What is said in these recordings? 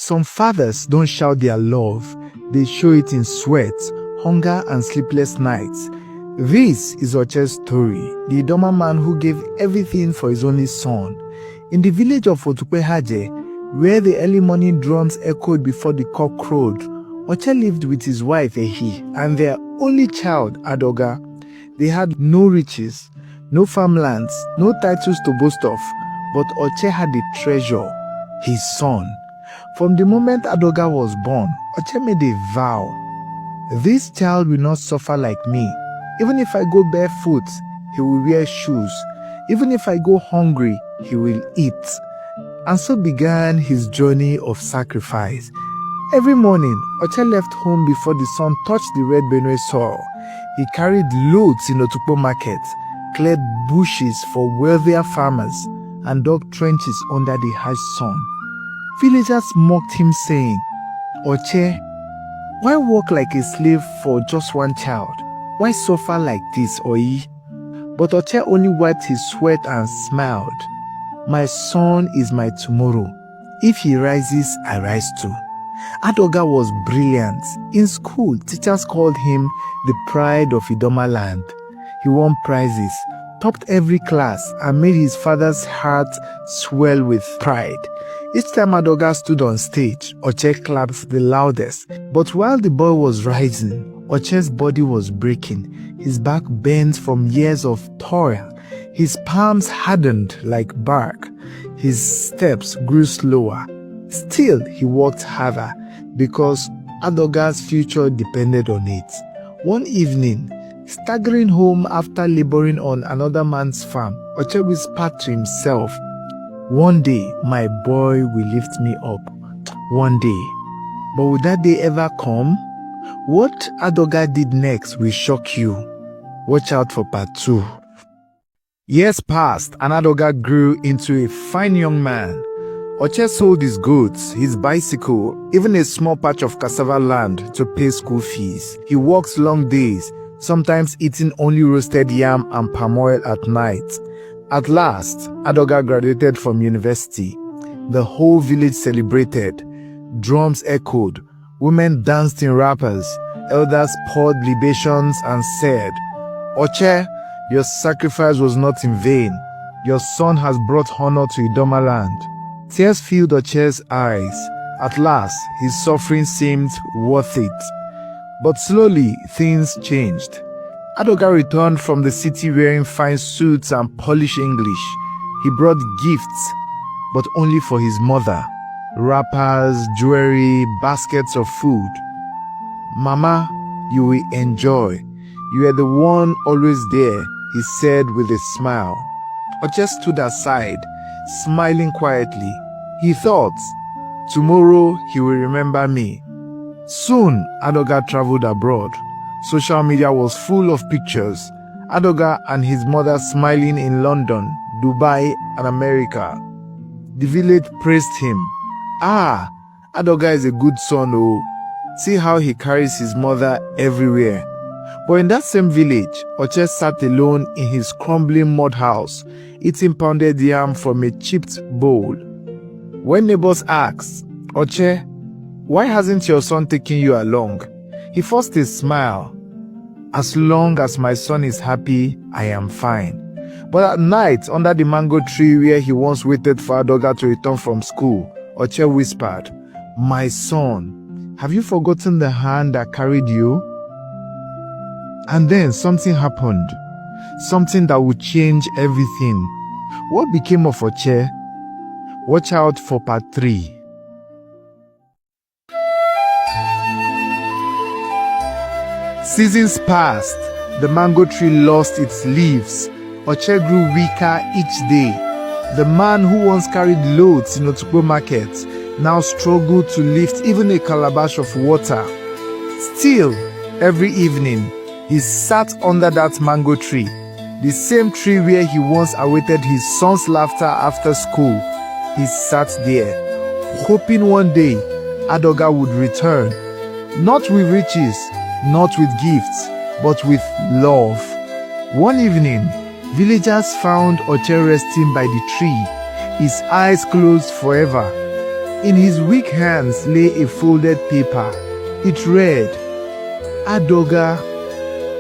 Some fathers don't shout their love, they show it in sweat, hunger, and sleepless nights. This is Oche's story, the Idoma man who gave everything for his only son. In the village of Otukpehaje, where the early morning drums echoed before the cock crowed, Oche lived with his wife Ehi and their only child Adoga. They had no riches, no farmlands, no titles to boast of, but Oche had a treasure, his son. From the moment Adoga was born, Oche made a vow. This child will not suffer like me. Even if I go barefoot, he will wear shoes. Even if I go hungry, he will eat. And so began his journey of sacrifice. Every morning, Oche left home before the sun touched the red Benue soil. He carried loads in Otukpo market, cleared bushes for wealthier farmers, and dug trenches under the harsh sun. Villagers mocked him, saying, "Oche, why work like a slave for just one child? Why suffer like this, Oyi?" But Oche only wiped his sweat and smiled. "My son is my tomorrow. If he rises, I rise too." Adoga was brilliant. In school, teachers called him the pride of Idoma land. He won prizes, topped every class, and made his father's heart swell with pride. Each time Adoga stood on stage, Oche clapped the loudest. But while the boy was rising, Oche's body was breaking. His back bent from years of toil. His palms hardened like bark. His steps grew slower. Still, he worked harder because Adoga's future depended on it. One evening, staggering home after laboring on another man's farm, Oche whispered to himself, "One day, my boy will lift me up. One day." But will that day ever come? What Adoga did next will shock you. Watch out for part 2. Years passed and Adoga grew into a fine young man. Oche sold his goods, his bicycle, even a small patch of cassava land to pay school fees. He worked long days, sometimes eating only roasted yam and palm oil at night. At last, Adoga graduated from university. The whole village celebrated. Drums echoed, women danced in wrappers, elders poured libations and said, "Oche, your sacrifice was not in vain. Your son has brought honor to Idoma land." Tears filled Oche's eyes. At last, his suffering seemed worth it. But slowly, things changed. Adoga returned from the city wearing fine suits and polished English. He brought gifts, but only for his mother. Wrappers, jewelry, baskets of food. "Mama, you will enjoy. You are the one always there," he said with a smile. Oche stood aside, smiling quietly. He thought, tomorrow he will remember me. Soon, Adoga traveled abroad. Social media was full of pictures. Adoga and his mother smiling in London, Dubai, and America. The village praised him. "Ah, Adoga is a good son, oh. See how he carries his mother everywhere." But in that same village, Oche sat alone in his crumbling mud house, eating pounded yam from a chipped bowl. When neighbors asked, "Oche, why hasn't your son taken you along?" he forced a smile. "As long as my son is happy, I am fine." But at night, under the mango tree where he once waited for Adoga to return from school, Oche whispered, "My son, have you forgotten the hand that carried you?" And then something happened. Something that would change everything. What became of Oche? Watch out for part 3. Seasons passed. The mango tree lost its leaves. Oche grew weaker each day. The man who once carried loads in Otukpo market now struggled to lift even a calabash of water. Still, every evening, he sat under that mango tree, the same tree where he once awaited his son's laughter after school. He sat there, hoping one day Adoga would return, not with riches, not with gifts, but with love. One evening, villagers found Oche resting by the tree, his eyes closed forever. In his weak hands lay a folded paper. It read, Adoga,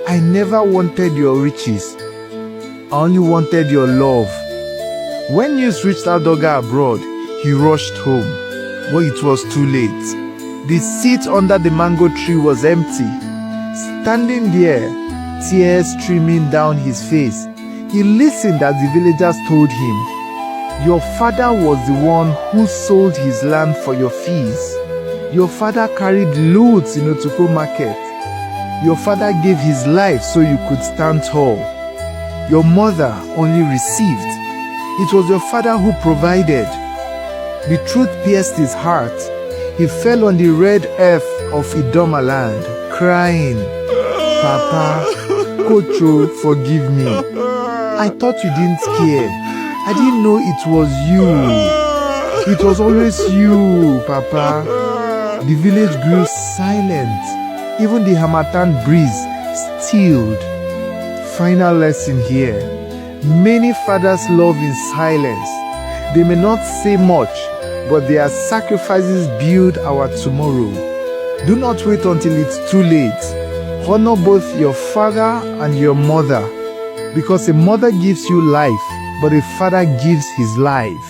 I never wanted your riches. I only wanted your love. When news reached Adoga abroad, he rushed home, but it was too late. The seat under the mango tree was empty. Standing there, tears streaming down his face, he listened as the villagers told him, Your father was the one who sold his land for your fees. Your father carried loads in Otuko market. Your father gave his life so you could stand tall. Your mother only received. It was your father who provided. The truth pierced his heart. He fell on the red earth of Idoma land, crying, Papa, Kocho, forgive me. I thought you didn't care. I didn't know it was you. It was always you, Papa. The village grew silent. Even the Hamatan breeze stilled. Final lesson here. Many fathers love in silence. They may not say much, but their sacrifices build our tomorrow. Do not wait until it's too late. Honor both your father and your mother, because a mother gives you life, but a father gives his life.